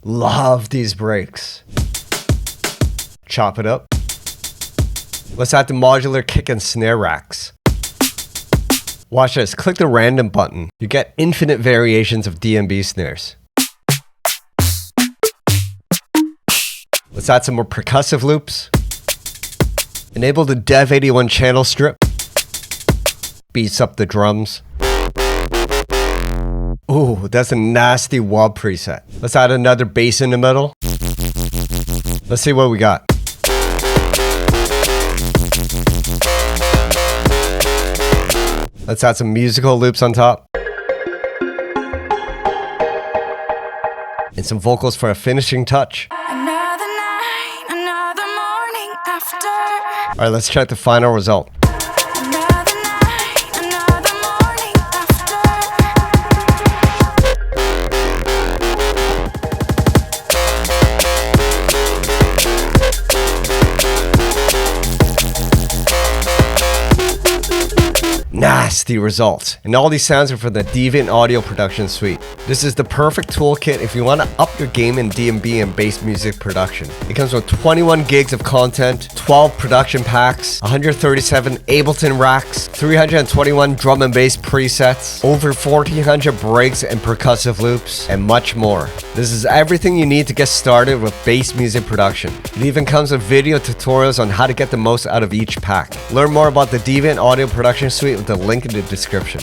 Love these breaks. Chop it up. Let's add the modular kick and snare racks. Watch this, click the random button. You get infinite variations of DnB snares. Let's add some more percussive loops. Enable the Dev 81 channel strip. Beats up the drums. Ooh, that's a nasty wub preset. Let's add another bass in the middle. Let's see what we got. Let's add some musical loops on top. And some vocals for a finishing touch. Another night, another morning after. All right, let's check the final result. Another night, another morning after. Nasty results. And all these sounds are from the Deviant Audio Production Suite. This is the perfect toolkit if you want to up your game in DnB and bass music production. It comes with 21 gigs of content, 12 production packs, 137 Ableton racks, 321 drum and bass presets, over 1400 breaks and percussive loops, and much more. This is everything you need to get started with bass music production. It even comes with video tutorials on how to get the most out of each pack. Learn more about the Deviant Audio Production Suite with the link in the description.